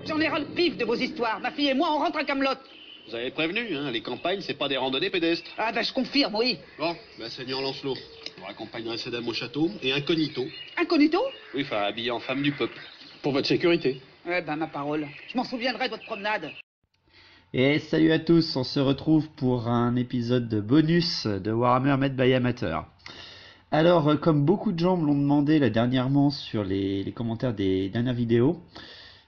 J'en ai ras le pif de vos histoires. Ma fille et moi, on rentre à Camelot. Vous avez prévenu, hein, les campagnes, c'est pas des randonnées pédestres. Ah ben, je confirme, oui. Bon, Seigneur Lancelot, vous raccompagnerez ces dames au château, et incognito. Incognito? Oui, enfin, habillé en femme du peuple. Pour votre sécurité. Eh ben, ma parole. Je m'en souviendrai de votre promenade. Et salut à tous, on se retrouve pour un épisode de bonus de Warhammer Made by Amateur. Alors, comme beaucoup de gens me l'ont demandé là, dernièrement sur les commentaires des dernières vidéos,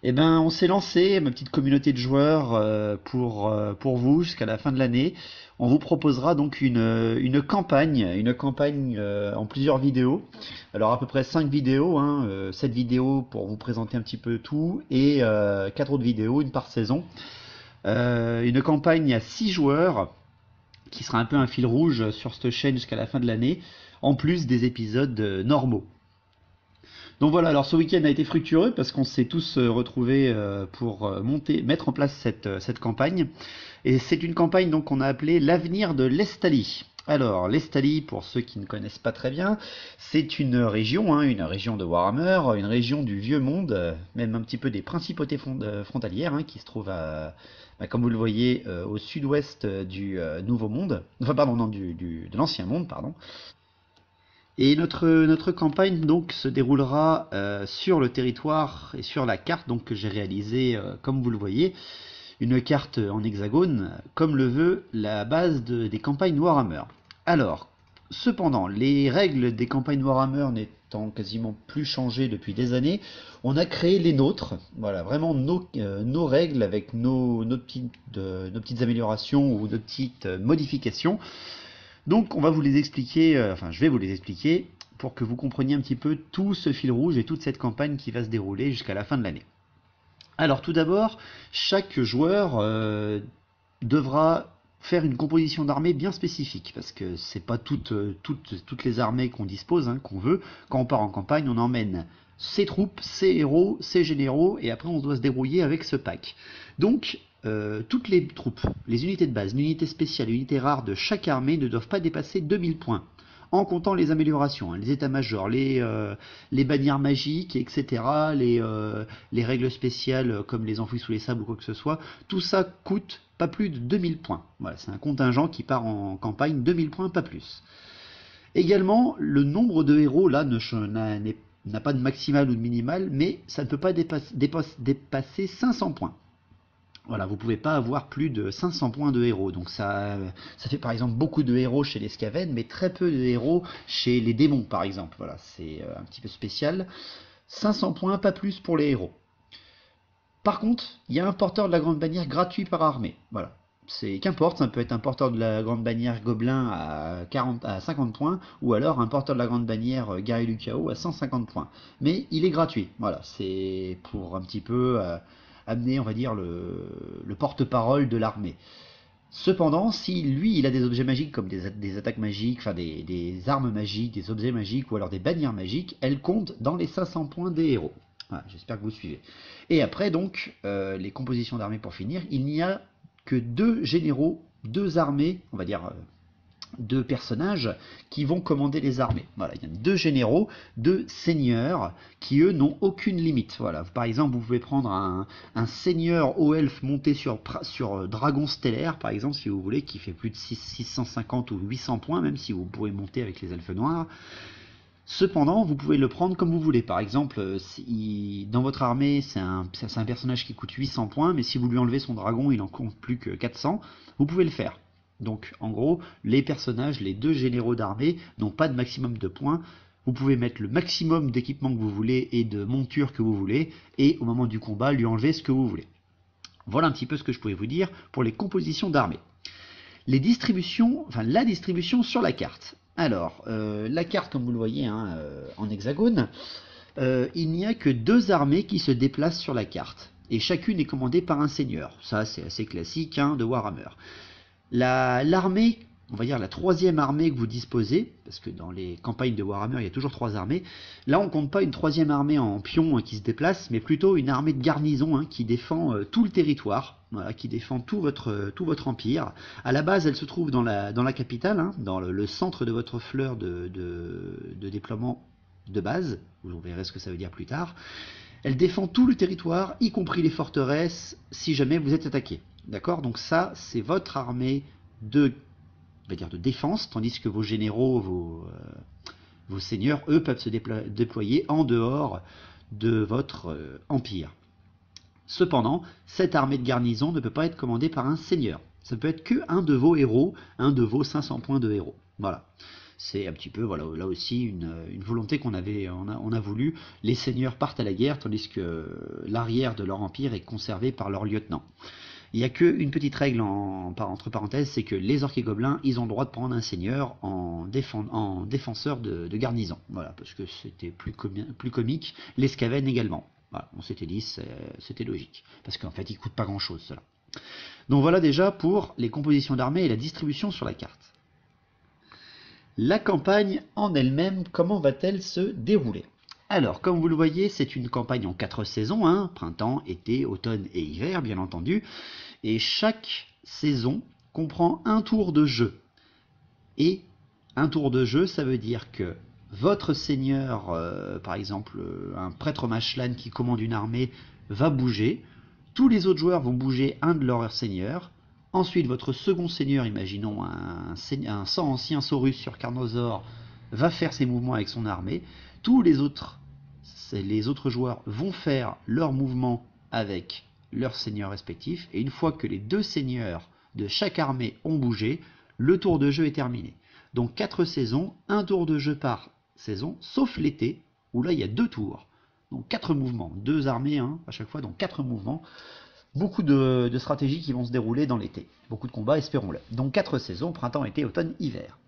eh ben, on s'est lancé, ma petite communauté de joueurs, pour vous jusqu'à la fin de l'année. On vous proposera donc une campagne en plusieurs vidéos. Alors à peu près 5 vidéos, 7 vidéos pour vous présenter un petit peu tout et 4 autres vidéos, une par saison. Une campagne à 6 joueurs qui sera un peu un fil rouge sur cette chaîne jusqu'à la fin de l'année, en plus des épisodes normaux. Donc voilà, alors ce week-end a été fructueux parce qu'on s'est tous retrouvés pour mettre en place cette campagne. Et c'est une campagne donc qu'on a appelée l'avenir de l'Estalie. Alors l'Estalie, pour ceux qui ne connaissent pas très bien, c'est une région de Warhammer, une région du Vieux Monde, même un petit peu des principautés frontalières, qui se trouvent comme vous le voyez, au sud-ouest du Nouveau Monde, enfin pardon, non, de l'Ancien Monde, pardon. Et notre campagne donc se déroulera sur le territoire et sur la carte donc que j'ai réalisée comme vous le voyez, une carte en hexagone comme le veut la base des campagnes Warhammer. Alors, cependant, les règles des campagnes Warhammer n'étant quasiment plus changées depuis des années, on a créé les nôtres, voilà, vraiment nos règles avec nos petites améliorations ou nos petites modifications. Donc on va vous les expliquer, je vais vous les expliquer pour que vous compreniez un petit peu tout ce fil rouge et toute cette campagne qui va se dérouler jusqu'à la fin de l'année. Alors tout d'abord, chaque joueur devra faire une composition d'armée bien spécifique, parce que c'est pas toutes les armées qu'on dispose, qu'on veut. Quand on part en campagne, on emmène ses troupes, ses héros, ses généraux, et après on doit se débrouiller avec ce pack. Donc toutes les troupes, les unités de base, l'unité spéciale, l'unité rare de chaque armée ne doivent pas dépasser 2000 points, en comptant les améliorations, les états-majors, les bannières magiques, etc., les règles spéciales comme les enfouis sous les sables ou quoi que ce soit. Tout ça coûte pas plus de 2000 points. Voilà, c'est un contingent qui part en campagne, 2000 points, pas plus. Également, le nombre de héros là n'a pas de maximal ou de minimal, mais ça ne peut pas dépasser 500 points. Voilà, vous ne pouvez pas avoir plus de 500 points de héros. Donc ça fait par exemple beaucoup de héros chez les Skaven, mais très peu de héros chez les démons par exemple. Voilà, c'est un petit peu spécial. 500 points, pas plus pour les héros. Par contre, il y a un porteur de la grande bannière gratuit par armée. Voilà. Qu'importe, ça peut être un porteur de la grande bannière gobelin à 50 points, ou alors un porteur de la grande bannière guerrier du chaos à 150 points. Mais il est gratuit. Voilà, c'est pour un petit peu amener, on va dire, le porte-parole de l'armée. Cependant, si lui, il a des objets magiques comme des attaques magiques, enfin des armes magiques, des objets magiques ou alors des bannières magiques, elles comptent dans les 500 points des héros. Voilà, j'espère que vous suivez. Et après, donc, les compositions d'armées pour finir, il n'y a que 2 généraux, 2 armées, on va dire 2 personnages qui vont commander les armées. Voilà, il y a 2 généraux, 2 seigneurs qui eux n'ont aucune limite. Voilà, par exemple, vous pouvez prendre un seigneur haut elfe monté sur dragon stellaire, par exemple, si vous voulez, qui fait plus de 650 ou 800 points, même si vous pouvez monter avec les elfes noirs. Cependant, vous pouvez le prendre comme vous voulez. Par exemple, dans votre armée, c'est un personnage qui coûte 800 points, mais si vous lui enlevez son dragon, il en compte plus que 400, vous pouvez le faire. Donc, en gros, les personnages, les 2 généraux d'armée, n'ont pas de maximum de points. Vous pouvez mettre le maximum d'équipement que vous voulez et de monture que vous voulez, et au moment du combat, lui enlever ce que vous voulez. Voilà un petit peu ce que je pouvais vous dire pour les compositions d'armée. La distribution sur la carte. Alors, la carte, comme vous le voyez en hexagone, il n'y a que 2 armées qui se déplacent sur la carte. Et chacune est commandée par un seigneur. Ça, c'est assez classique de Warhammer. L'armée, on va dire la 3e armée que vous disposez, parce que dans les campagnes de Warhammer, il y a toujours 3 armées. Là, on ne compte pas une 3e armée en pion qui se déplace, mais plutôt une armée de garnison qui défend tout le territoire. Voilà, qui défend tout votre empire. À la base, elle se trouve dans la capitale, dans le centre de votre fleur de déploiement de base. Vous verrez ce que ça veut dire plus tard. Elle défend tout le territoire, y compris les forteresses, si jamais vous êtes attaqué. D'accord? Donc ça, c'est votre armée de, on va dire de défense, tandis que vos généraux, vos seigneurs, eux, peuvent se déployer en dehors de votre empire. Cependant, cette armée de garnison ne peut pas être commandée par un seigneur. Ça peut être que un de vos héros, un de vos 500 points de héros. Voilà. C'est un petit peu, voilà, là aussi une volonté qu'on avait, on a voulu. Les seigneurs partent à la guerre, tandis que l'arrière de leur empire est conservé par leurs lieutenants. Il n'y a qu'une petite règle entre parenthèses, c'est que les orques et gobelins, ils ont le droit de prendre un seigneur en défenseur de garnison. Voilà, parce que c'était plus comique. Les scavennes également. Voilà, on s'était dit, c'était logique. Parce qu'en fait, ils ne coûtent pas grand-chose, cela. Donc voilà déjà pour les compositions d'armées et la distribution sur la carte. La campagne en elle-même, comment va-t-elle se dérouler? Alors, comme vous le voyez, c'est une campagne en 4 saisons, hein, printemps, été, automne et hiver, bien entendu. Et chaque saison comprend un tour de jeu. Et un tour de jeu, ça veut dire que votre seigneur, par exemple, un prêtre Mashlan qui commande une armée, va bouger. Tous les autres joueurs vont bouger un de leurs seigneurs. Ensuite, votre second seigneur, imaginons un sang ancien Saurus sur Carnosaur, va faire ses mouvements avec son armée. Tous les autres joueurs vont faire leurs mouvements avec leurs seigneurs respectifs. Et une fois que les 2 seigneurs de chaque armée ont bougé, le tour de jeu est terminé. Donc 4 saisons, un tour de jeu par saison, sauf l'été, où là il y a 2 tours. Donc 4 mouvements, 2 armées hein, à chaque fois, donc 4 mouvements. Beaucoup de stratégies qui vont se dérouler dans l'été. Beaucoup de combats, espérons-le. Donc 4 saisons, printemps, été, automne, hiver.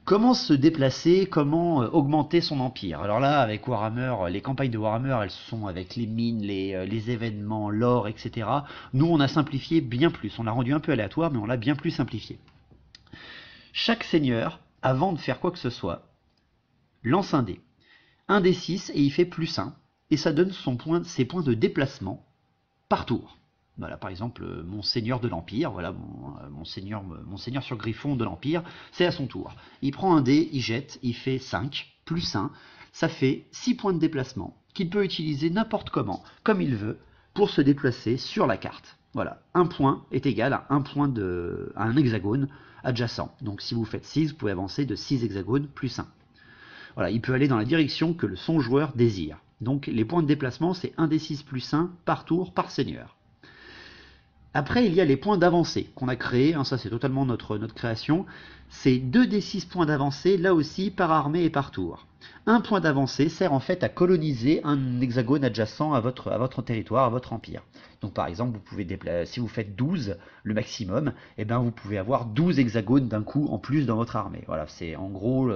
Comment se déplacer, comment augmenter son empire? Alors là, avec Warhammer, les campagnes de Warhammer, elles sont avec les mines, les événements, l'or, etc. Nous, on a simplifié bien plus. On l'a rendu un peu aléatoire, mais on l'a bien plus simplifié. Chaque seigneur, avant de faire quoi que ce soit, lance un dé. Un dé 6 et il fait +1. Et ça donne ses points de déplacement par tour. Voilà, par exemple, mon seigneur de l'Empire, voilà, mon seigneur sur Griffon de l'Empire, c'est à son tour. Il prend un dé, il jette, il fait 5, +1, ça fait 6 points de déplacement, qu'il peut utiliser n'importe comment, comme il veut, pour se déplacer sur la carte. Voilà, un point est égal à un hexagone adjacent. Donc si vous faites 6, vous pouvez avancer de 6 hexagones +1. Voilà, il peut aller dans la direction que son joueur désire. Donc les points de déplacement, c'est 1 des 6 +1 par tour par seigneur. Après, il y a les points d'avancée qu'on a créés, hein, ça c'est totalement notre création. C'est 2 des 6 points d'avancée, là aussi par armée et par tour. Un point d'avancée sert en fait à coloniser un hexagone adjacent à votre territoire, à votre empire. Donc par exemple, vous pouvez si vous faites 12, le maximum, eh ben, vous pouvez avoir 12 hexagones d'un coup en plus dans votre armée. Voilà, c'est en gros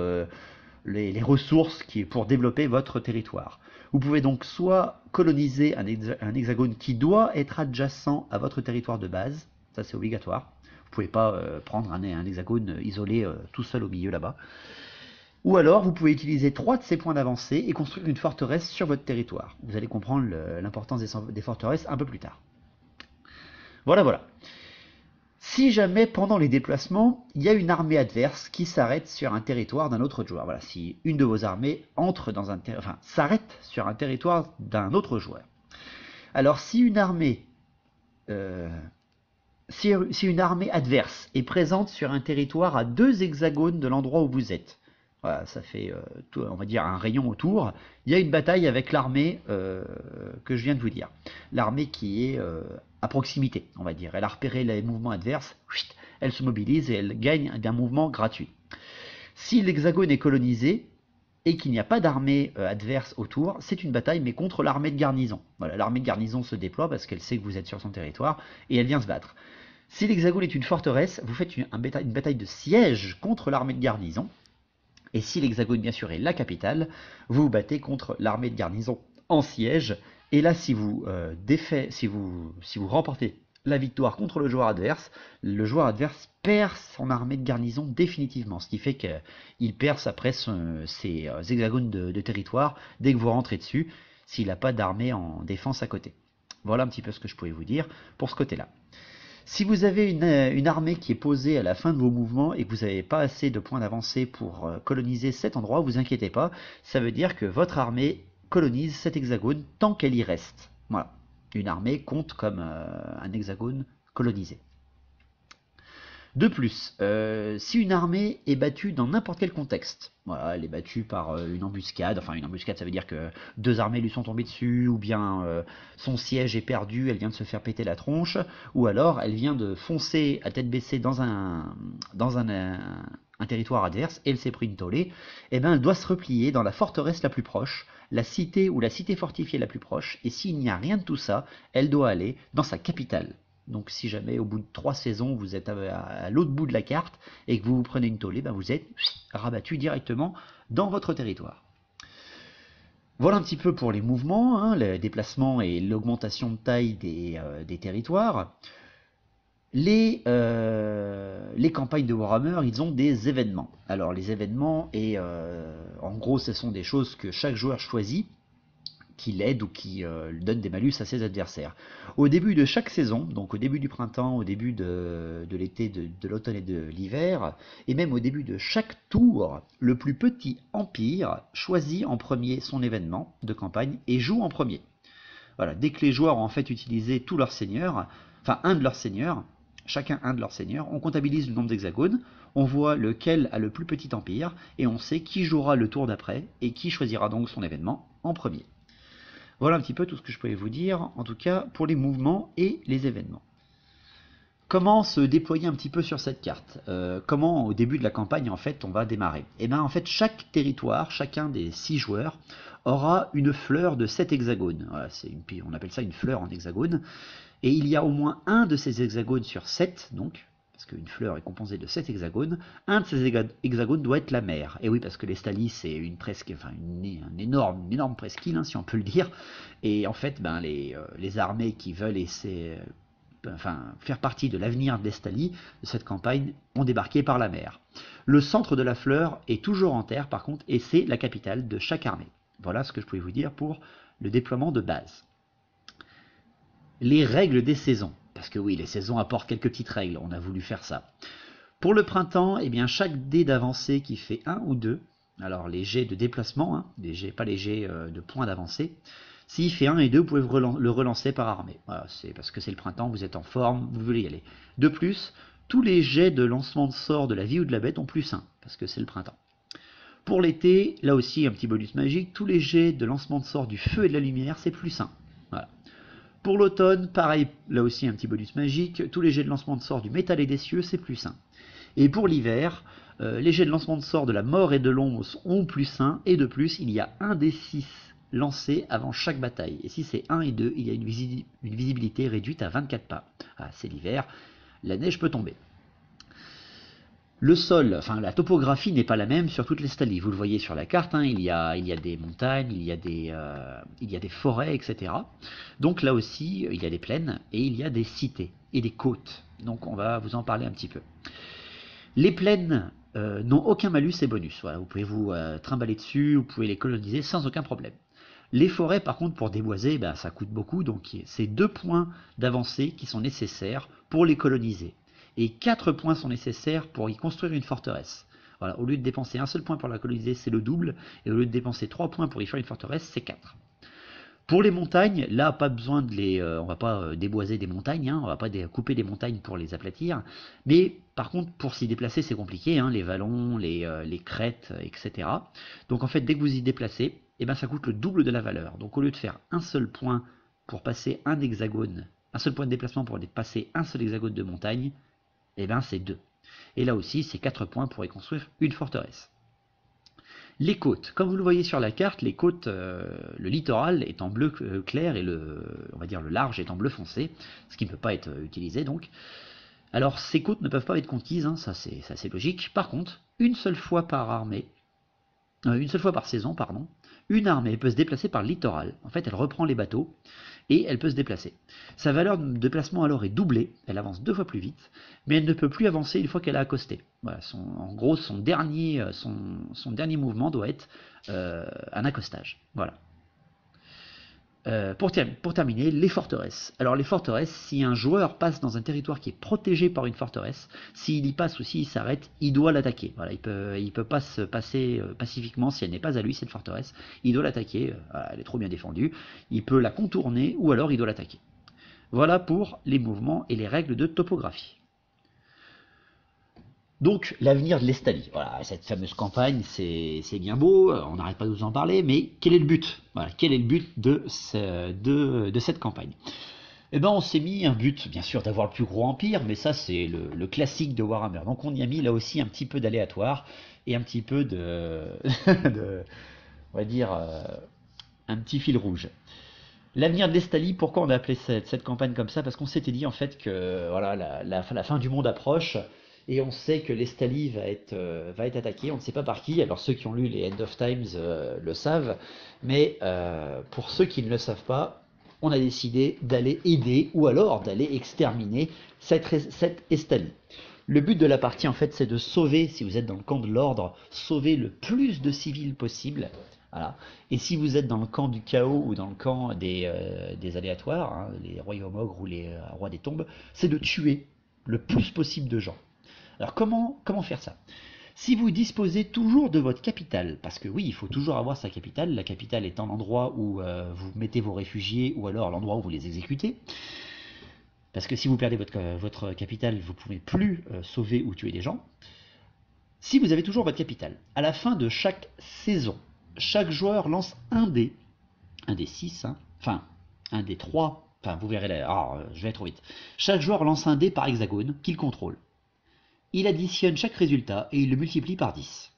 les ressources pour développer votre territoire. Vous pouvez donc soit coloniser un hexagone qui doit être adjacent à votre territoire de base, ça c'est obligatoire. Vous ne pouvez pas prendre un hexagone isolé tout seul au milieu là-bas. Ou alors vous pouvez utiliser 3 de ces points d'avancée et construire une forteresse sur votre territoire. Vous allez comprendre l'importance des forteresses un peu plus tard. Voilà. Si jamais pendant les déplacements, il y a une armée adverse qui s'arrête sur un territoire d'un autre joueur, voilà, si une de vos armées s'arrête sur un territoire d'un autre joueur. Alors si une armée adverse est présente sur un territoire à 2 hexagones de l'endroit où vous êtes, voilà, ça fait, on va dire, un rayon autour, il y a une bataille avec l'armée que je viens de vous dire. L'armée qui est à proximité, on va dire. Elle a repéré les mouvements adverses, elle se mobilise et elle gagne d'un mouvement gratuit. Si l'hexagone est colonisé et qu'il n'y a pas d'armée adverse autour, c'est une bataille mais contre l'armée de garnison. Voilà, l'armée de garnison se déploie parce qu'elle sait que vous êtes sur son territoire et elle vient se battre. Si l'hexagone est une forteresse, vous faites une bataille de siège contre l'armée de garnison. Et si l'hexagone bien sûr est la capitale, vous vous battez contre l'armée de garnison en siège. Et là, si vous remportez la victoire contre le joueur adverse perd son armée de garnison définitivement. Ce qui fait qu'il perd après ses hexagones de territoire dès que vous rentrez dessus, s'il n'a pas d'armée en défense à côté. Voilà un petit peu ce que je pouvais vous dire pour ce côté-là. Si vous avez une armée qui est posée à la fin de vos mouvements et que vous n'avez pas assez de points d'avancée pour coloniser cet endroit, vous inquiétez pas, ça veut dire que votre armée colonise cet hexagone tant qu'elle y reste. Voilà. Une armée compte comme un hexagone colonisé. De plus, si une armée est battue dans n'importe quel contexte, voilà, elle est battue par une embuscade, enfin une embuscade ça veut dire que deux armées lui sont tombées dessus, ou bien son siège est perdu, elle vient de se faire péter la tronche, ou alors elle vient de foncer à tête baissée dans un territoire adverse, et elle s'est pris une tollée, et bien elle doit se replier dans la forteresse la plus proche, la cité ou la cité fortifiée la plus proche, et s'il n'y a rien de tout ça, elle doit aller dans sa capitale. Donc si jamais au bout de 3 saisons vous êtes à l'autre bout de la carte et que vous vous prenez une tollée, ben vous êtes rabattu directement dans votre territoire. Voilà un petit peu pour les mouvements, hein, le déplacement et l'augmentation de taille des territoires. Les campagnes de Warhammer, ils ont des événements. Alors les événements, en gros ce sont des choses que chaque joueur choisit, qui l'aide ou qui donne des malus à ses adversaires. Au début de chaque saison, donc au début du printemps, au début de l'été, de l'automne et de l'hiver, et même au début de chaque tour, le plus petit empire choisit en premier son événement de campagne et joue en premier. Voilà, dès que les joueurs ont en fait utilisé tous leurs seigneurs, enfin un de leurs seigneurs, chacun un de leurs seigneurs, on comptabilise le nombre d'hexagones, on voit lequel a le plus petit empire, et on sait qui jouera le tour d'après, et qui choisira donc son événement en premier. Voilà un petit peu tout ce que je pouvais vous dire, en tout cas pour les mouvements et les événements. Comment se déployer un petit peu sur cette carte Comment au début de la campagne en fait on va démarrer Et bien en fait chaque territoire, chacun des 6 joueurs aura une fleur de 7 hexagones. Voilà, on appelle ça une fleur en hexagone. Et il y a au moins un de ces hexagones sur 7, donc, parce qu'une fleur est composée de 7 hexagones, un de ces hexagones doit être la mer. Et oui, parce que les Stalis, c'est une énorme presqu'île, hein, si on peut le dire. Et en fait, les armées qui veulent faire partie de l'avenir de l'Estalie, de cette campagne, ont débarqué par la mer. Le centre de la fleur est toujours en terre, par contre, et c'est la capitale de chaque armée. Voilà ce que je pouvais vous dire pour le déploiement de base. Les règles des saisons. Parce que oui, les saisons apportent quelques petites règles, on a voulu faire ça. Pour le printemps, eh bien, chaque dé d'avancée qui fait 1 ou 2, alors les jets de déplacement, hein, pas les jets de points d'avancée, s'il fait 1 et 2, vous pouvez le relancer par armée. Voilà, c'est parce que c'est le printemps, vous êtes en forme, vous voulez y aller. De plus, tous les jets de lancement de sort de la vie ou de la bête ont plus 1, parce que c'est le printemps. Pour l'été, là aussi un petit bonus magique, tous les jets de lancement de sort du feu et de la lumière, c'est plus 1. Voilà. Pour l'automne, pareil, là aussi un petit bonus magique, tous les jets de lancement de sort du métal et des cieux, c'est plus 1. Et pour l'hiver, les jets de lancement de sort de la mort et de l'ombre ont plus 1, et de plus, il y a un des 6 lancés avant chaque bataille. Et si c'est 1 et 2, il y a une visibilité réduite à 24 pas. Ah, c'est l'hiver, la neige peut tomber. Le sol, enfin la topographie n'est pas la même sur toutes les Stalis. Vous le voyez sur la carte, hein, il y a des montagnes, il y a des forêts, etc. Donc là aussi, il y a des plaines et il y a des cités et des côtes. Donc on va vous en parler un petit peu. Les plaines n'ont aucun malus et bonus. Voilà, vous pouvez vous trimballer dessus, vous pouvez les coloniser sans aucun problème. Les forêts, par contre, pour déboiser, ça coûte beaucoup. Donc c'est 2 points d'avancée qui sont nécessaires pour les coloniser. Et 4 points sont nécessaires pour y construire une forteresse. Voilà, au lieu de dépenser un seul point pour la coloniser, c'est le double, et au lieu de dépenser 3 points pour y faire une forteresse, c'est 4. Pour les montagnes, là, pas besoin on va pas déboiser des montagnes, hein, on va pas couper des montagnes pour les aplatir, mais par contre, pour s'y déplacer, c'est compliqué, hein, les vallons, les crêtes, etc. Donc en fait, dès que vous y déplacez, ça coûte le double de la valeur. Donc au lieu de faire un seul point pour passer un hexagone, un seul point de déplacement pour passer un seul hexagone de montagne, c'est 2. Et là aussi, c'est 4 points pour y construire une forteresse. Les côtes, comme vous le voyez sur la carte, les côtes, le littoral est en bleu clair et on va dire le large est en bleu foncé, ce qui ne peut pas être utilisé donc. Alors ces côtes ne peuvent pas être conquises, hein, ça c'est logique. Par contre, une seule fois par saison, une armée peut se déplacer par le littoral. En fait, elle reprend les bateaux et elle peut se déplacer. Sa valeur de déplacement alors est doublée, elle avance 2 fois plus vite, mais elle ne peut plus avancer une fois qu'elle a accosté. Voilà, en gros, son dernier mouvement doit être un accostage. Voilà. Pour terminer, les forteresses. Alors les forteresses, si un joueur passe dans un territoire qui est protégé par une forteresse, s'il y passe ou s'il s'arrête, il doit l'attaquer. Voilà, il peut pas se passer pacifiquement si elle n'est pas à lui, cette forteresse. Il doit l'attaquer, elle est trop bien défendue. Il peut la contourner ou alors il doit l'attaquer. Voilà pour les mouvements et les règles de topographie. Donc l'avenir de l'Estalie, voilà, cette fameuse campagne, c'est bien beau, on n'arrête pas de vous en parler, mais quel est le but? Voilà, quel est le but de cette campagne? Eh ben on s'est mis un but, bien sûr, d'avoir le plus gros empire, mais ça c'est le classique de Warhammer. Donc on y a mis là aussi un petit peu d'aléatoire et un petit peu on va dire, un petit fil rouge. L'avenir de l'Estalie, pourquoi on a appelé cette campagne comme ça? Parce qu'on s'était dit en fait que voilà, la fin du monde approche. Et on sait que l'Estalie va être attaquée, on ne sait pas par qui. Alors ceux qui ont lu les End of Times le savent, mais pour ceux qui ne le savent pas, on a décidé d'aller aider ou alors d'aller exterminer cette Estalie. Le but de la partie en fait c'est de sauver, si vous êtes dans le camp de l'ordre, sauver le plus de civils possible. Voilà. Et si vous êtes dans le camp du chaos ou dans le camp des aléatoires, hein, les royaumes ogres ou les rois des tombes, c'est de tuer le plus possible de gens. Alors comment faire ça? Si vous disposez toujours de votre capitale, parce que oui, il faut toujours avoir sa capitale, la capitale étant l'endroit où vous mettez vos réfugiés ou alors l'endroit où vous les exécutez, parce que si vous perdez votre capitale, vous ne pouvez plus sauver ou tuer des gens. Si vous avez toujours votre capitale, à la fin de chaque saison, chaque joueur lance un dé 6, hein, enfin un dé 3, enfin vous verrez là, je vais trop vite. Chaque joueur lance un dé par hexagone qu'il contrôle. Il additionne chaque résultat et il le multiplie par 10.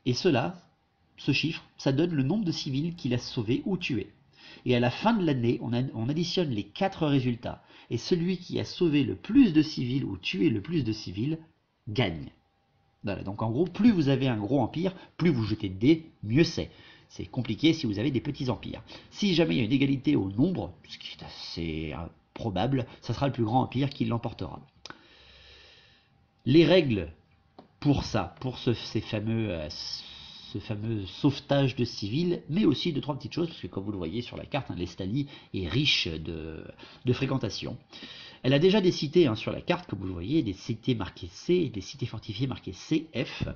Et ce chiffre, ça donne le nombre de civils qu'il a sauvés ou tués. Et à la fin de l'année, on additionne les 4 résultats. Et celui qui a sauvé le plus de civils ou tué le plus de civils gagne. Voilà, donc en gros, plus vous avez un gros empire, plus vous jetez de dés, mieux c'est. C'est compliqué si vous avez des petits empires. Si jamais il y a une égalité au nombre, ce qui est assez probable, ça sera le plus grand empire qui l'emportera. Les règles pour ça, pour ce fameux sauvetage de civils, mais aussi de 3 petites choses, parce que comme vous le voyez sur la carte, hein, l'Estalie est riche de fréquentation. Elle a déjà des cités sur la carte, comme vous le voyez, des cités marquées C et des cités fortifiées marquées CF.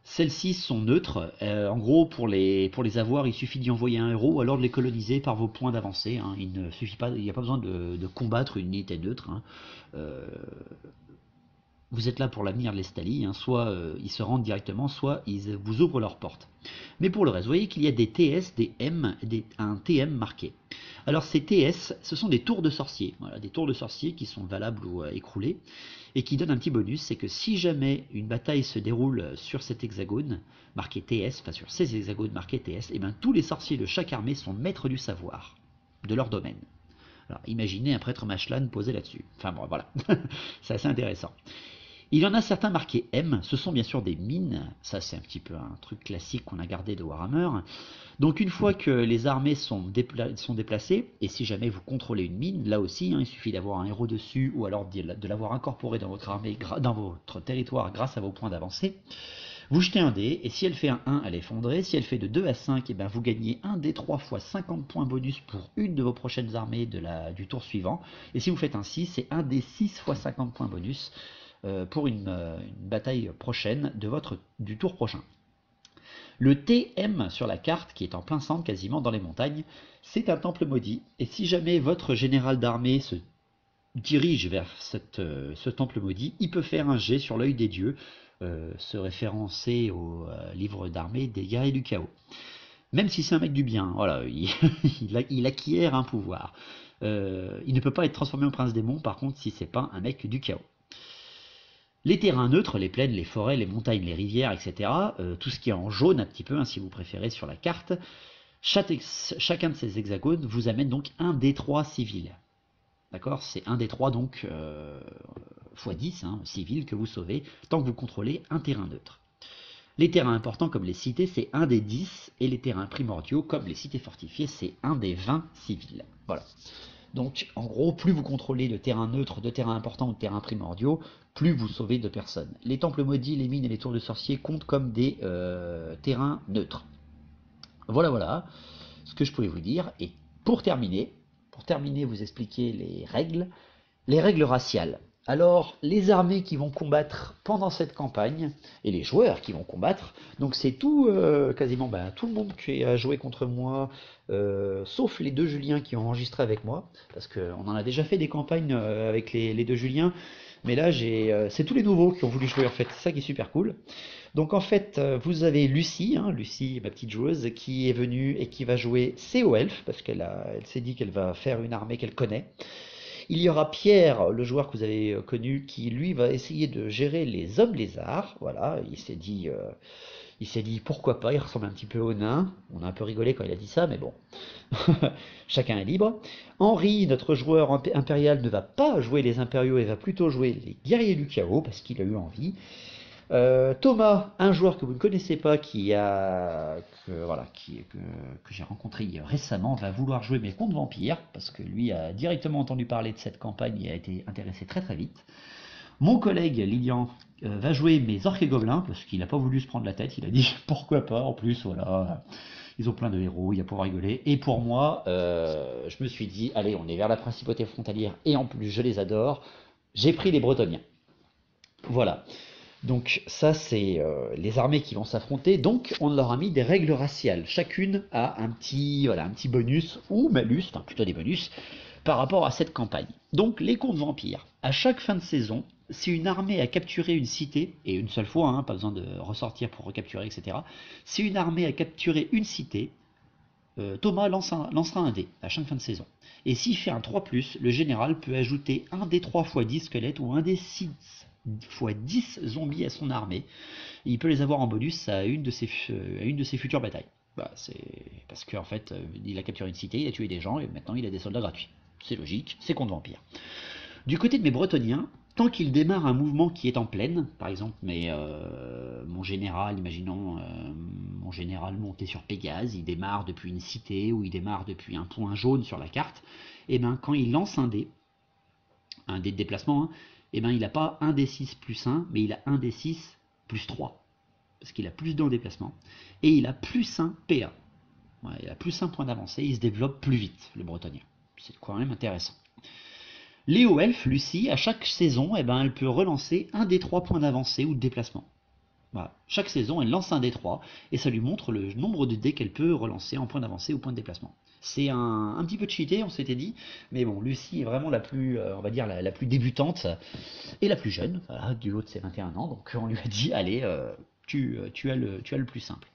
Celles-ci sont neutres. En gros, pour les avoir, il suffit d'y envoyer un héros ou alors de les coloniser par vos points d'avancée. Hein. Il n'y a pas besoin de combattre une unité neutre. Hein. Vous êtes là pour l'avenir de l'Estalie, hein, soit ils se rendent directement, soit ils vous ouvrent leurs portes. Mais pour le reste, vous voyez qu'il y a des TS, des M, un TM marqué. Alors ces TS, ce sont des tours de sorciers, voilà, des tours de sorciers qui sont valables ou écroulés, et qui donnent un petit bonus, c'est que si jamais une bataille se déroule sur cet hexagone marqué TS, enfin sur ces hexagones marqués TS, et bien tous les sorciers de chaque armée sont maîtres du savoir, de leur domaine. Alors imaginez un prêtre Mashlan posé là-dessus. Enfin bon, voilà, c'est assez intéressant. Il y en a certains marqués M, ce sont bien sûr des mines, ça c'est un petit peu un truc classique qu'on a gardé de Warhammer. Donc une fois que les armées sont déplacées, et si jamais vous contrôlez une mine, là aussi, il suffit d'avoir un héros dessus, ou alors de l'avoir incorporé dans votre armée, dans votre territoire grâce à vos points d'avancée. Vous jetez un dé, et si elle fait un 1, elle est effondrée. Si elle fait de 2 à 5, et bien vous gagnez un dé 3 fois 50 points bonus pour une de vos prochaines armées du tour suivant. Et si vous faites un 6, c'est un dé 6 fois 50 points bonus pour une bataille prochaine du tour prochain. Le TM sur la carte, qui est en plein centre, quasiment dans les montagnes, c'est un temple maudit. Et si jamais votre général d'armée se dirige vers ce temple maudit, il peut faire un jet sur l'œil des dieux, se référencer au livre d'armée des guerriers du chaos. Même si c'est un mec du bien, voilà, il acquiert un pouvoir. Il ne peut pas être transformé en prince démon, par contre, si c'est pas un mec du chaos. Les terrains neutres, les plaines, les forêts, les montagnes, les rivières, etc., tout ce qui est en jaune un petit peu, si vous préférez, sur la carte, chacun de ces hexagones vous amène donc un D3 civil. D'accord? C'est un D3 donc x 10 civil que vous sauvez, tant que vous contrôlez un terrain neutre. Les terrains importants comme les cités, c'est un des 10, et les terrains primordiaux comme les cités fortifiées, c'est un des 20 civils. Voilà. Donc, en gros, plus vous contrôlez de terrains neutres, de terrains importants ou de terrains primordiaux, plus vous sauvez de personnes. Les temples maudits, les mines et les tours de sorciers comptent comme des terrains neutres. Voilà, voilà. ce que je pouvais vous dire. Et pour terminer, vous expliquer les règles raciales. Alors, les armées qui vont combattre pendant cette campagne, et les joueurs qui vont combattre, donc c'est tout, quasiment tout le monde qui a joué contre moi, sauf les deux Juliens qui ont enregistré avec moi, parce qu'on en a déjà fait des campagnes avec les deux Juliens, mais là c'est tous les nouveaux qui ont voulu jouer en fait, c'est ça qui est super cool. Donc en fait, vous avez Lucie, Lucie, ma petite joueuse, qui est venue et qui va jouer CO-Elf, parce qu'elle s'est dit qu'elle va faire une armée qu'elle connaît. Il y aura Pierre, le joueur que vous avez connu, qui lui va essayer de gérer les hommes lézards. Voilà, il s'est dit pourquoi pas, il ressemble un petit peu au nain. On a un peu rigolé quand il a dit ça, mais bon, chacun est libre. Henri, notre joueur impérial, ne va pas jouer les impériaux, il va plutôt jouer les guerriers du chaos, parce qu'il a eu envie. Thomas, un joueur que vous ne connaissez pas, que j'ai rencontré récemment, va vouloir jouer mes contes vampires, parce que lui a directement entendu parler de cette campagne et a été intéressé très très vite. Mon collègue Lilian va jouer mes orques et gobelins, parce qu'il n'a pas voulu se prendre la tête, il a dit pourquoi pas, en plus voilà, ils ont plein de héros, il y a pour rigoler. Et pour moi, je me suis dit, allez, on est vers la principauté frontalière, et en plus je les adore, j'ai pris les Bretoniens. Voilà. Donc ça c'est les armées qui vont s'affronter, donc on leur a mis des règles raciales, chacune a un petit bonus ou malus, enfin plutôt des bonus, par rapport à cette campagne. Donc les contes vampires, à chaque fin de saison, si une armée a capturé une cité, et une seule fois, pas besoin de ressortir pour recapturer, etc. Si une armée a capturé une cité, Thomas lancera un dé à chaque fin de saison. Et s'il fait un 3+, le général peut ajouter un dé 3 x 10 squelettes ou un dé 6 x 10 zombies à son armée. Et il peut les avoir en bonus à une de ses futures batailles. C'est parce qu'en fait, il a capturé une cité, il a tué des gens, et maintenant il a des soldats gratuits. C'est logique, c'est contre vampire. Du côté de mes Bretoniens, tant qu'il démarre un mouvement qui est en plaine, par exemple, mon général, imaginons mon général monté sur Pégase, il démarre depuis une cité ou il démarre depuis un point jaune sur la carte, et bien quand il lance un dé de déplacement, et ben il n'a pas un D6 plus 1, mais il a un D6 plus 3. Parce qu'il a plus 2 en déplacement. Et il a plus 1 PA. Ouais, il a plus 1 point d'avancée, il se développe plus vite, le bretonien. C'est quand même intéressant. Léo Elf, Lucie, à chaque saison, elle peut relancer un des 3 points d'avancée ou de déplacement. Voilà. Chaque saison, elle lance un D3 et ça lui montre le nombre de dés qu'elle peut relancer en point d'avancée ou point de déplacement. C'est un petit peu cheaté, on s'était dit, mais bon, Lucie est vraiment la plus, on va dire, la plus débutante et la plus jeune, voilà, du haut de ses 21 ans, donc on lui a dit, allez, tu as le plus simple.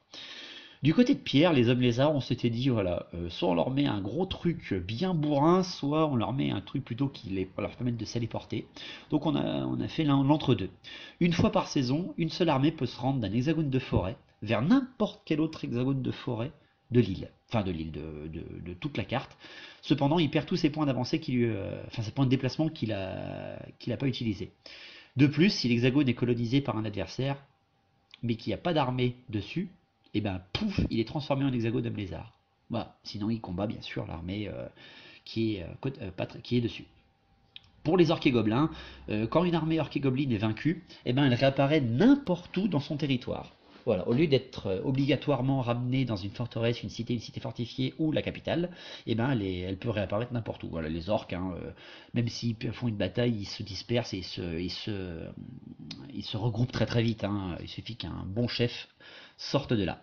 Du côté de Pierre, les hommes lézards, on s'était dit, voilà, soit on leur met un gros truc bien bourrin, soit on leur met un truc plutôt qui leur permette de s'aléporter. Donc on a fait l'entre-deux. Une fois par saison, une seule armée peut se rendre d'un hexagone de forêt vers n'importe quel autre hexagone de forêt de l'île. Enfin de l'île, de toute la carte. Cependant, il perd tous ses points d'avancée, ses points de déplacement qu'il n'a pas utilisés. De plus, si l'hexagone est colonisé par un adversaire, mais qu'il n'y a pas d'armée dessus, et ben pouf, il est transformé en hexagone homme lézard. Voilà. Sinon il combat bien sûr l'armée qui est dessus. Pour les orques et gobelins, quand une armée orque et gobeline est vaincue, et ben elle réapparaît n'importe où dans son territoire. Voilà, au lieu d'être obligatoirement ramenée dans une forteresse, une cité fortifiée ou la capitale, et ben elle peut réapparaître n'importe où. Voilà, les orques, même s'ils font une bataille, ils se dispersent et ils se regroupent très très vite. Il suffit qu'un bon chef sorte de là.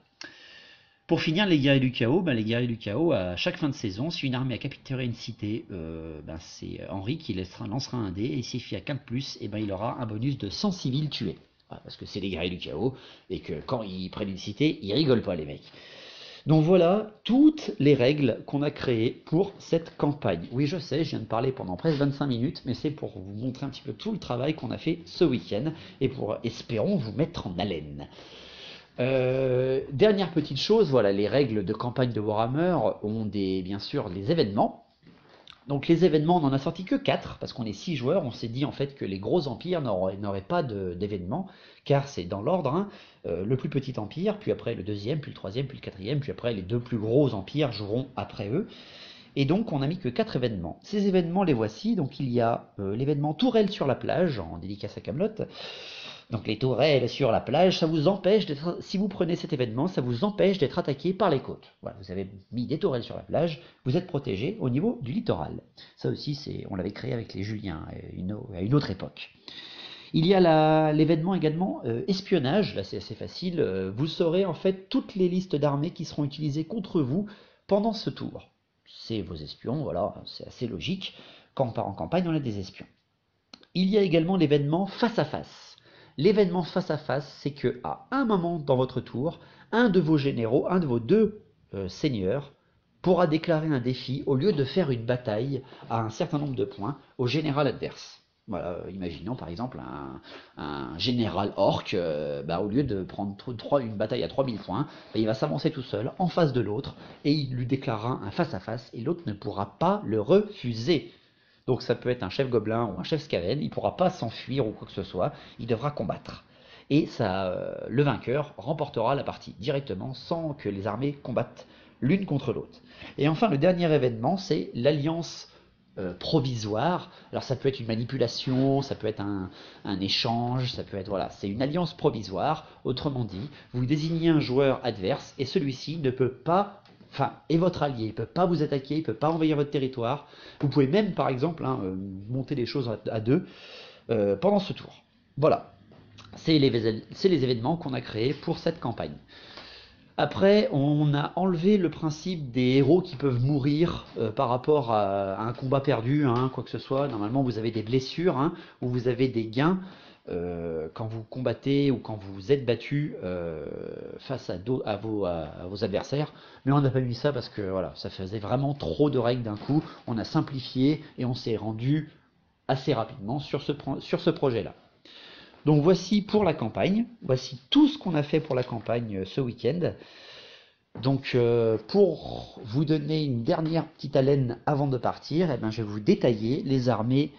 Pour finir, les guerriers du chaos, à chaque fin de saison, si une armée a capturé une cité, c'est Henri qui lancera un dé, et s'il fait à 4+, il aura un bonus de 100 civils tués. Voilà, parce que c'est les guerriers du chaos, et que quand ils prennent une cité, ils rigolent pas les mecs. Donc voilà toutes les règles qu'on a créées pour cette campagne. Oui, je sais, je viens de parler pendant presque 25 minutes, mais c'est pour vous montrer un petit peu tout le travail qu'on a fait ce week-end, et pour, espérons, vous mettre en haleine. Dernière petite chose, voilà, les règles de campagne de Warhammer ont bien sûr les événements. Donc les événements, on n'en a sorti que 4, parce qu'on est 6 joueurs, on s'est dit en fait que les gros empires n'auraient pas d'événements, car c'est dans l'ordre, le plus petit empire, puis après le deuxième, puis le troisième, puis le quatrième, puis après les 2 plus gros empires joueront après eux. Et donc on a mis que 4 événements. Ces événements, les voici. Donc il y a l'événement Tourelle sur la plage, en dédicace à Camelot. Donc les tourelles sur la plage, ça vous empêche d'être, si vous prenez cet événement, ça vous empêche d'être attaqué par les côtes. Voilà, vous avez mis des tourelles sur la plage, vous êtes protégé au niveau du littoral. Ça aussi, on l'avait créé avec les Juliens à une autre époque. Il y a l'événement également espionnage, là c'est assez facile, vous saurez en fait toutes les listes d'armées qui seront utilisées contre vous pendant ce tour. C'est vos espions, voilà, c'est assez logique, quand on part en campagne on a des espions. Il y a également l'événement face à face. L'événement face à face, c'est que à un moment dans votre tour, un de vos généraux, un de vos deux seigneurs, pourra déclarer un défi au lieu de faire une bataille à un certain nombre de points au général adverse. Voilà, imaginons par exemple un général orc, au lieu de prendre une bataille à 3000 points, il va s'avancer tout seul en face de l'autre et il lui déclarera un face à face et l'autre ne pourra pas le refuser. Donc ça peut être un chef gobelin ou un chef skaven, il ne pourra pas s'enfuir ou quoi que ce soit, il devra combattre. Et le vainqueur remportera la partie directement sans que les armées combattent l'une contre l'autre. Et enfin le dernier événement, c'est l'alliance provisoire. Alors ça peut être une manipulation, ça peut être un échange, ça peut être c'est une alliance provisoire. Autrement dit, vous désignez un joueur adverse et celui-ci ne peut pas, est votre allié, il ne peut pas vous attaquer, il ne peut pas envahir votre territoire. Vous pouvez même par exemple monter les choses à deux pendant ce tour. Voilà, c'est les événements qu'on a créés pour cette campagne. Après, on a enlevé le principe des héros qui peuvent mourir par rapport à un combat perdu, quoi que ce soit. Normalement, vous avez des blessures ou vous avez des gains quand vous combattez ou quand vous êtes battu face à vos adversaires. Mais on n'a pas mis ça parce que ça faisait vraiment trop de règles d'un coup. On a simplifié et on s'est rendu assez rapidement sur ce projet-là. Donc voici pour la campagne, voici tout ce qu'on a fait pour la campagne ce week-end. Donc pour vous donner une dernière petite haleine avant de partir, je vais vous détailler les armées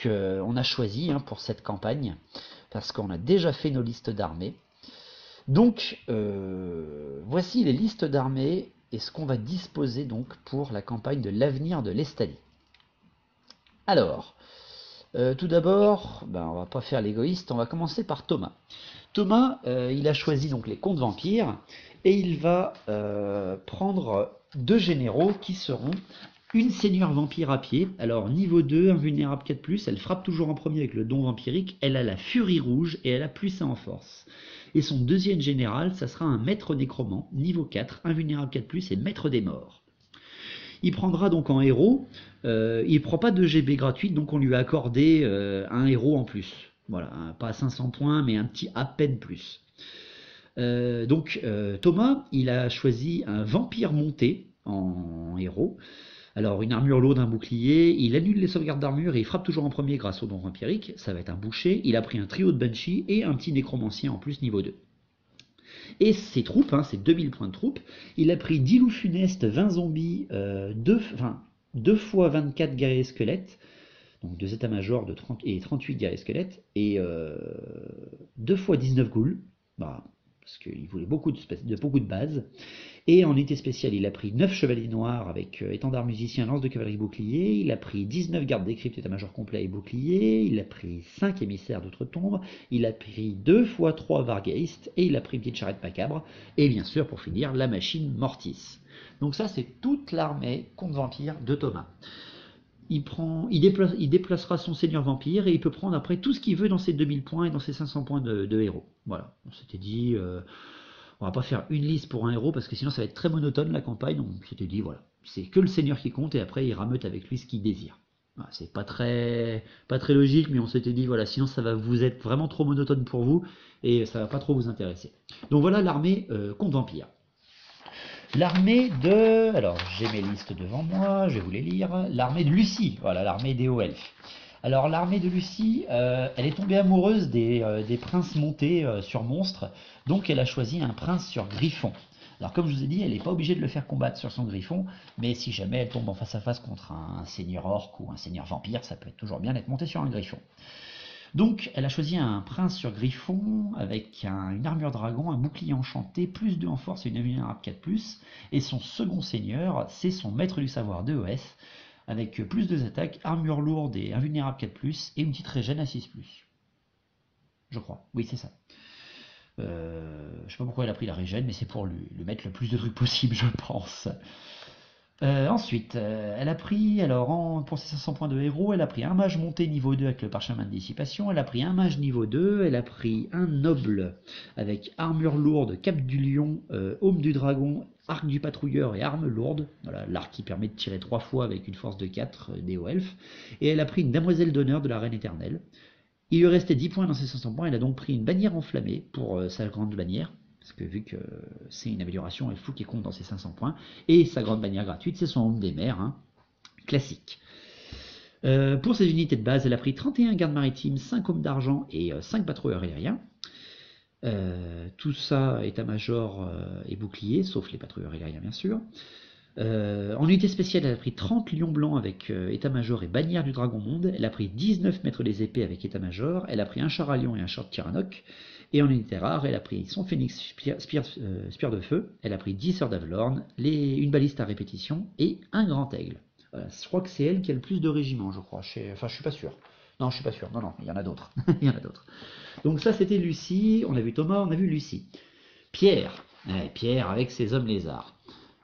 qu'on a choisies pour cette campagne, parce qu'on a déjà fait nos listes d'armées. Donc voici les listes d'armées et ce qu'on va disposer donc pour la campagne de l'avenir de l'Estanie. Alors, tout d'abord, on va pas faire l'égoïste, on va commencer par Thomas. Thomas, il a choisi donc les contes vampires et il va prendre deux généraux qui seront une seigneur vampire à pied. Alors niveau 2, invulnérable 4+, elle frappe toujours en premier avec le don vampirique, elle a la furie rouge et elle a +1 en force. Et son deuxième général, ça sera un maître nécromant, niveau 4, invulnérable 4+, et maître des morts. Il prendra donc en héros, il ne prend pas de GB gratuite, donc on lui a accordé un héros en plus. Voilà, pas à 500 points, mais un petit à peine plus. Thomas, il a choisi un vampire monté en héros. Alors une armure lourde, un bouclier, il annule les sauvegardes d'armure et il frappe toujours en premier grâce au don vampirique, ça va être un boucher. Il a pris un trio de Banshee et un petit nécromancien en plus niveau 2. Et ses troupes, c'est 2000 points de troupes, il a pris 10 loups funestes, 20 zombies, 2 fois 24 guerriers squelettes, donc 2 états-majors de 30 et 38 guerriers squelettes, et 2 fois 19 ghouls, parce qu'il voulait beaucoup de bases. Et en unité spéciale, il a pris 9 chevaliers noirs avec étendard musicien, lance de cavalerie bouclier, il a pris 19 gardes des cryptes, état-major complet et bouclier, il a pris 5 émissaires d'outre-tombe, il a pris 2 fois 3 vargheist, et il a pris une petite charrette macabre, et bien sûr, pour finir, la machine Mortis. Donc ça, c'est toute l'armée contre vampire de Thomas. Il déplacera son seigneur vampire et il peut prendre après tout ce qu'il veut dans ses 2000 points et dans ses 500 points de héros. Voilà, on s'était dit, on va pas faire une liste pour un héros parce que sinon ça va être très monotone la campagne. Donc on s'était dit, voilà, c'est que le seigneur qui compte et après il rameute avec lui ce qu'il désire. Voilà, c'est pas très logique, mais on s'était dit, voilà, sinon ça va vous être vraiment trop monotone pour vous et ça va pas trop vous intéresser. Donc voilà l'armée contre vampire. L'armée de... Alors, j'ai mes listes devant moi, je vais vous les lire. L'armée de Lucie, voilà, l'armée des hauts elfes. Alors, l'armée de Lucie, elle est tombée amoureuse des princes montés sur monstres, donc elle a choisi un prince sur griffon. Alors, comme je vous ai dit, elle n'est pas obligée de le faire combattre sur son griffon, mais si jamais elle tombe en face à face contre un seigneur orc ou un seigneur vampire, ça peut être toujours bien d'être monté sur un griffon. Donc, elle a choisi un prince sur griffon avec une armure dragon, un bouclier enchanté, +2 en force et une invulnérable 4+. Et son second seigneur, c'est son maître du savoir de OS, avec +2 attaques, armure lourde et invulnérable 4+, et une petite régène à 6+. je crois. Oui, c'est ça. Je sais pas pourquoi elle a pris la régène, mais c'est pour lui mettre le plus de trucs possible, je pense. Ensuite, elle a pris, alors pour ses 500 points de héros, elle a pris un mage monté niveau 2 avec le parchemin de dissipation, elle a pris un mage niveau 2, elle a pris un noble avec armure lourde, cape du lion, aume du dragon, arc du patrouilleur et arme lourde, voilà, l'arc qui permet de tirer 3 fois avec une force de 4 des hauts elfes, et elle a pris une demoiselle d'honneur de la reine éternelle. Il lui restait 10 points dans ses 500 points, elle a donc pris une bannière enflammée pour sa grande bannière, parce que vu que c'est une amélioration, il faut qu'il compte dans ses 500 points, et sa grande bannière gratuite, c'est son homme des mers, hein, classique. Pour ses unités de base, elle a pris 31 gardes maritimes, 5 hommes d'argent et 5 patrouilleurs aériens. Tout ça, état-major et bouclier, sauf les patrouilleurs aériens bien sûr. En unité spéciale, elle a pris 30 lions blancs avec état-major et bannière du dragon monde. Elle a pris 19 mètres des épées avec état-major. Elle a pris un char à lion et un char de Tyrannoc. Et en unité rare, elle a pris son phénix spire de feu. Elle a pris 10 sœurs d'Avelorn, une baliste à répétition et un grand aigle. Voilà, je crois que c'est elle qui a le plus de régiments, je crois. Enfin, je suis pas sûr. Non, je suis pas sûr. Non, il y en a d'autres. Il y en a d'autres. Donc ça, c'était Lucie. On a vu Thomas, on a vu Lucie. Pierre. Pierre avec ses hommes lézards.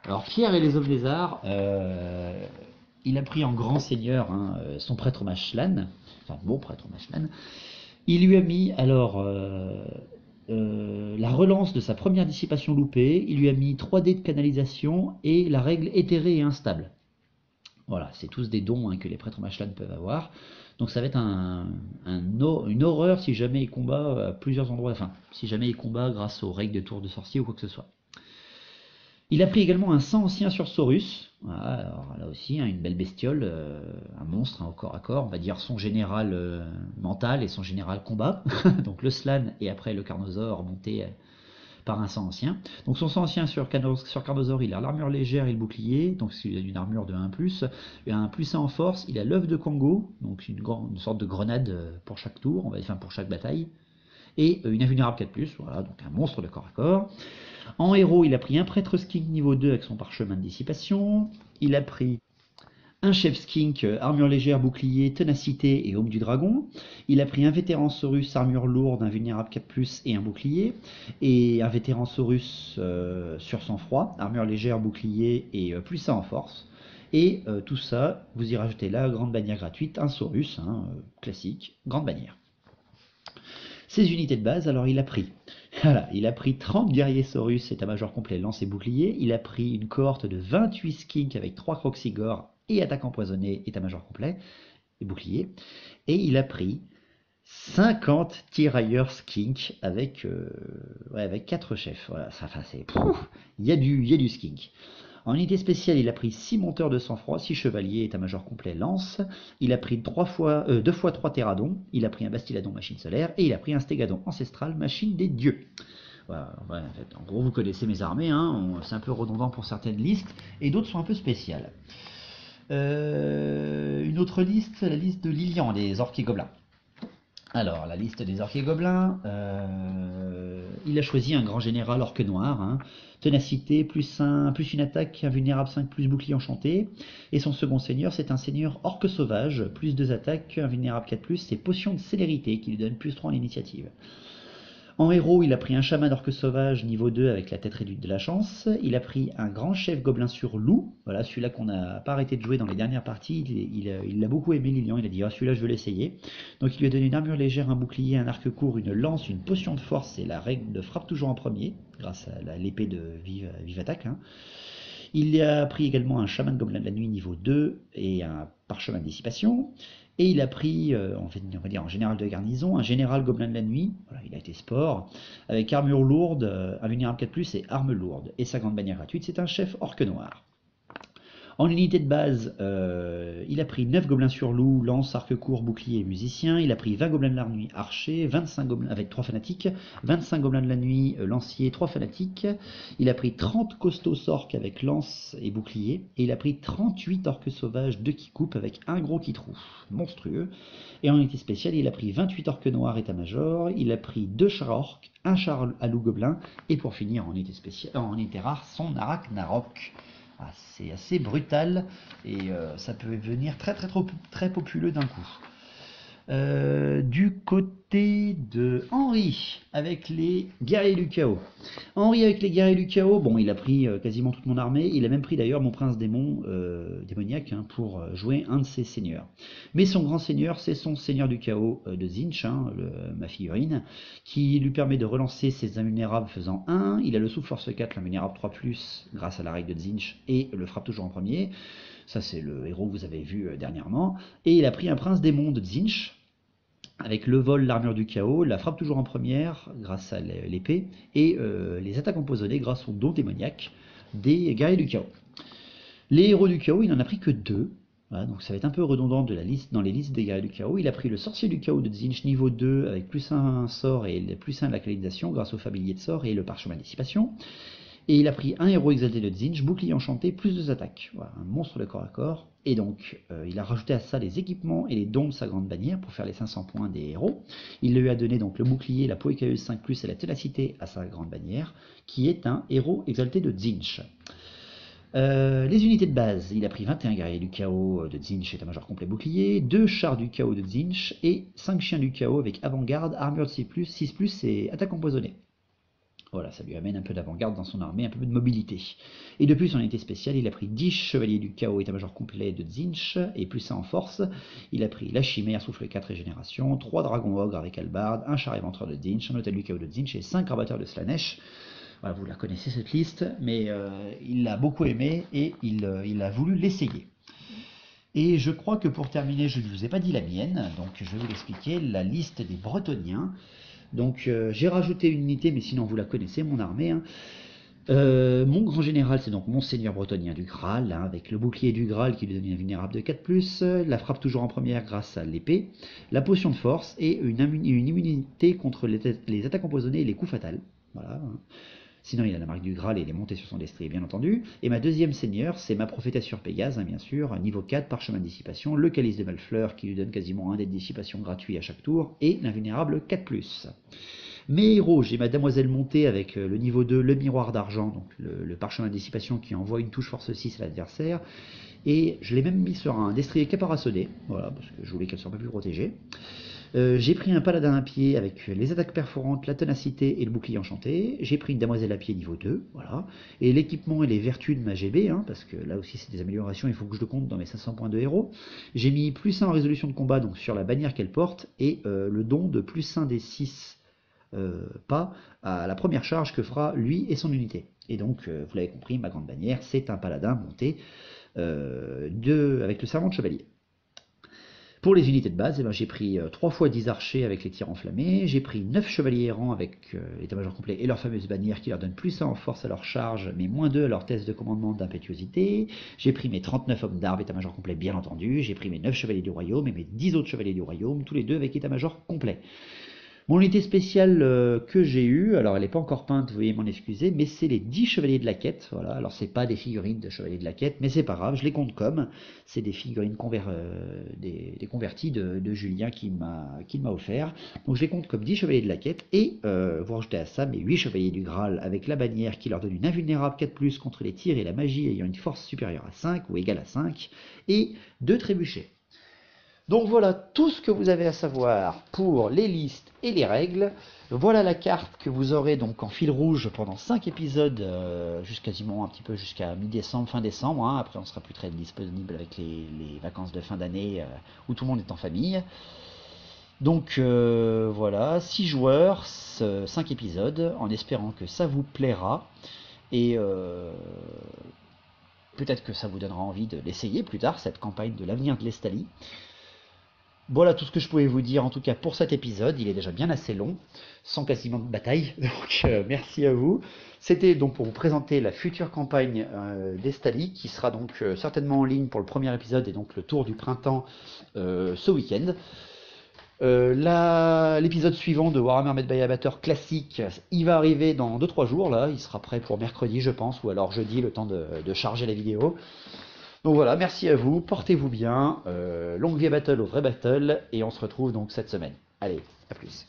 Alors Pierre et les hommes lézards, il a pris en grand seigneur son prêtre Machlan, enfin bon prêtre Machlan. Il lui a mis alors la relance de sa première dissipation loupée, il lui a mis 3 dés de canalisation et la règle éthérée et instable. Voilà, c'est tous des dons que les prêtres Machlan peuvent avoir. Donc ça va être une horreur si jamais il combat à plusieurs endroits, enfin si jamais il combat grâce aux règles de tour de sorcier ou quoi que ce soit. Il a pris également un sang ancien sur Saurus, voilà, alors là aussi une belle bestiole, un monstre au corps à corps, on va dire son général mental et son général combat, donc le Slan et après le Carnosaure monté par un sang ancien. Donc son sang ancien sur Carnosaure, il a l'armure légère et le bouclier, donc il a une armure de 1+, il a un +1 en force, il a l'œuf de Congo, donc une sorte de grenade pour chaque tour, enfin pour chaque bataille, et une invulnérable 4+, voilà, donc un monstre de corps à corps. En héros, il a pris un prêtre skink niveau 2 avec son parchemin de dissipation. Il a pris un chef skink, armure légère, bouclier, ténacité et aume du dragon. Il a pris un vétéran Saurus, armure lourde, invulnérable 4+, et un bouclier. Et un vétéran Saurus sur sang-froid, armure légère, bouclier et +1 en force. Et tout ça, vous y rajoutez la grande bannière gratuite, un Saurus, classique, grande bannière. Ses unités de base, alors il a pris 30 guerriers Saurus, état-major complet, lance et bouclier. Il a pris une cohorte de 28 skinks avec 3 croxigores et attaque empoisonnée, état-major complet et bouclier. Et il a pris 50 tirailleurs skink avec 4 chefs. Voilà, il y a du skink. En unité spéciale, il a pris 6 monteurs de sang-froid, 6 chevaliers, état-major complet, lance. Il a pris 2 fois 3 terradons. Il a pris un bastiladon, machine solaire. Et il a pris un stégadon ancestral, machine des dieux. Voilà, en fait, en gros, vous connaissez mes armées. C'est un peu redondant pour certaines listes. Et d'autres sont un peu spéciales. Une autre liste, la liste de Lilian, des orques et gobelins. Alors, la liste des orques et gobelins, il a choisi un grand général orque noir, ténacité, plus une attaque, invulnérable 5, plus bouclier enchanté. Et son second seigneur, c'est un seigneur orque sauvage, plus 2 attaques, invulnérable 4+, c'est potion de célérité qui lui donne +3 en initiative. En héros, il a pris un chaman orque sauvage niveau 2 avec la tête réduite de la chance. Il a pris un grand chef gobelin sur loup. Voilà, celui-là qu'on n'a pas arrêté de jouer dans les dernières parties. Il l'a beaucoup aimé, Lilian. Il a dit celui-là, je veux l'essayer. Donc il lui a donné une armure légère, un bouclier, un arc court, une lance, une potion de force et la règle de frappe toujours en premier, grâce à l'épée de vive attaque. Il a pris également un chaman gobelin de la nuit niveau 2 et un parchemin de dissipation. Et il a pris, on va dire en général de garnison, un général gobelin de la nuit, voilà, il a été sport, avec armure lourde, invulnérable 4+, et arme lourde. Et sa grande bannière gratuite, c'est un chef orque noir. En unité de base, il a pris 9 gobelins sur loup, lance, arc court, bouclier et musicien. Il a pris 20 gobelins de la nuit, archer, 25 gobelins avec 3 fanatiques, 25 gobelins de la nuit, lancier, 3 fanatiques. Il a pris 30 costauds orques avec lance et bouclier. Et il a pris 38 orques sauvages, 2 qui coupent avec un gros qui trouve. Monstrueux. Et en unité spéciale, il a pris 28 orques noirs état-major. Il a pris 2 chars orques, un char à loup gobelin. Et pour finir, en unité spéciale, en unité rare, son Narak Narok. C'est assez brutal et ça peut devenir très populeux d'un coup. Du côté de Henri, avec les guerriers du chaos. Henri avec les guerriers du chaos, bon, il a pris quasiment toute mon armée, il a même pris d'ailleurs mon prince démon démoniaque hein, pour jouer un de ses seigneurs. Mais son grand seigneur, c'est son seigneur du chaos de Tzeentch, hein, ma figurine, qui lui permet de relancer ses invulnérables faisant 1. Il a le souffle force 4, l'invulnérable 3+, grâce à la règle de Tzeentch, et le frappe toujours en premier. Ça, c'est le héros que vous avez vu dernièrement. Et il a pris un prince démon de Tzeentch, avec le vol, l'armure du chaos, la frappe toujours en première, grâce à l'épée, et les attaques empoisonnées grâce au don démoniaque des guerriers du chaos. Les héros du chaos, il n'en a pris que 2. Voilà, donc ça va être un peu redondant dans les listes des guerriers du chaos. Il a pris le sorcier du chaos de Tzeentch niveau 2, avec +1 sort et +1 de la canalisation, grâce au familier de sort et le parchemin de dissipation. Et il a pris un héros exalté de Tzeentch, bouclier enchanté, +2 attaques. Voilà, un monstre de corps à corps. Et donc, il a rajouté à ça les équipements et les dons de sa grande bannière pour faire les 500 points des héros. Il lui a donné donc le bouclier, la peau écailleuse 5+, et la ténacité à sa grande bannière, qui est un héros exalté de Tzeentch. Les unités de base, il a pris 21 guerriers du chaos de Tzeentch, état-major complet bouclier, 2 chars du chaos de Tzeentch et 5 chiens du chaos avec avant-garde, armure de 6+, et attaque empoisonnée. Voilà, ça lui amène un peu d'avant-garde dans son armée, un peu de mobilité. Et de plus, en unité spéciale, il a pris 10 chevaliers du chaos état-major complet de Tzeentch, et +1 en force. Il a pris la chimère, souffle 4 régénération, 3 dragons ogres avec hallebarde, un char éventreur de Tzeentch, un hôtel du chaos de Tzeentch et 5 rabatteurs de Slaanesh. Voilà, vous la connaissez cette liste, mais il l'a beaucoup aimé et il a voulu l'essayer. Et je crois que pour terminer, je ne vous ai pas dit la mienne, donc je vais vous l'expliquer, la liste des Bretoniens. Donc j'ai rajouté une unité, mais sinon vous la connaissez, mon armée. Hein. Mon grand général, c'est donc mon seigneur bretonien du Graal, hein, avec le bouclier du Graal qui lui donne une invulnérable de 4+, la frappe toujours en première grâce à l'épée, la potion de force et une immunité contre les attaques empoisonnées et les coups fatals. Voilà. Sinon, il a la marque du Graal et il est monté sur son destrier, bien entendu. Et ma deuxième seigneur, c'est ma prophétesse sur Pégase, hein, bien sûr, niveau 4, parchemin de dissipation, le calice de Malfleur qui lui donne quasiment un dé de dissipation gratuit à chaque tour, et l'invulnérable 4+. Mes héros, j'ai ma demoiselle montée avec le niveau 2, le miroir d'argent, donc le parchemin de dissipation qui envoie une touche force 6 à l'adversaire. Et je l'ai même mis sur un destrier caparaçonné, voilà, parce que je voulais qu'elle soit un peu plus protégée. J'ai pris un paladin à pied avec les attaques perforantes, la ténacité et le bouclier enchanté. J'ai pris une damoiselle à pied niveau 2, voilà. Et l'équipement et les vertus de ma GB, hein, parce que là aussi c'est des améliorations, il faut que je le compte dans mes 500 points de héros. J'ai mis +1 en résolution de combat, donc sur la bannière qu'elle porte, et le don de +1 des 6 pas à la première charge que fera lui et son unité. Et donc, vous l'avez compris, ma grande bannière, c'est un paladin monté avec le serment de chevalier. Pour les unités de base, eh ben, j'ai pris 3 fois 10 archers avec les tirs enflammés, j'ai pris 9 chevaliers errants avec l'état-major complet et leur fameuse bannière qui leur donne +1 en force à leur charge, mais -2 à leur test de commandement d'impétuosité, j'ai pris mes 39 hommes d'armes état-major complet bien entendu, j'ai pris mes 9 chevaliers du royaume et mes 10 autres chevaliers du royaume, tous les deux avec état-major complet. Mon unité spéciale que j'ai eue, alors elle n'est pas encore peinte, vous voyez m'en excuser, mais c'est les 10 chevaliers de la quête, voilà, alors c'est pas des figurines de chevaliers de la quête, mais c'est pas grave, je les compte comme, c'est des figurines des convertis de Julien qui m'a offert, donc je les compte comme 10 chevaliers de la quête, et vous rajoutez à ça mes 8 chevaliers du Graal avec la bannière qui leur donne une invulnérable 4+, contre les tirs et la magie ayant une force supérieure à 5 ou égale à 5, et 2 trébuchets. Donc voilà tout ce que vous avez à savoir pour les listes et les règles. Voilà la carte que vous aurez donc en fil rouge pendant 5 épisodes, quasiment un petit peu jusqu'à mi-décembre, fin décembre. Hein. Après on sera plus très disponible avec les vacances de fin d'année où tout le monde est en famille. Donc voilà, 6 joueurs, 5 épisodes, en espérant que ça vous plaira. Et peut-être que ça vous donnera envie de l'essayer plus tard, cette campagne de l'avenir de l'Estalie. Voilà tout ce que je pouvais vous dire en tout cas pour cet épisode, il est déjà bien assez long, sans quasiment de bataille, donc merci à vous. C'était donc pour vous présenter la future campagne d'Estalie, qui sera donc certainement en ligne pour le premier épisode et donc le tour du printemps ce week-end. L'épisode suivant de Warhammer Made by Amateur classique, il va arriver dans 2-3 jours, là, il sera prêt pour mercredi je pense, ou alors jeudi, le temps de charger la vidéo. Donc voilà, merci à vous, portez-vous bien, longue vie à battle au vrai battle, et on se retrouve donc cette semaine. Allez, à plus.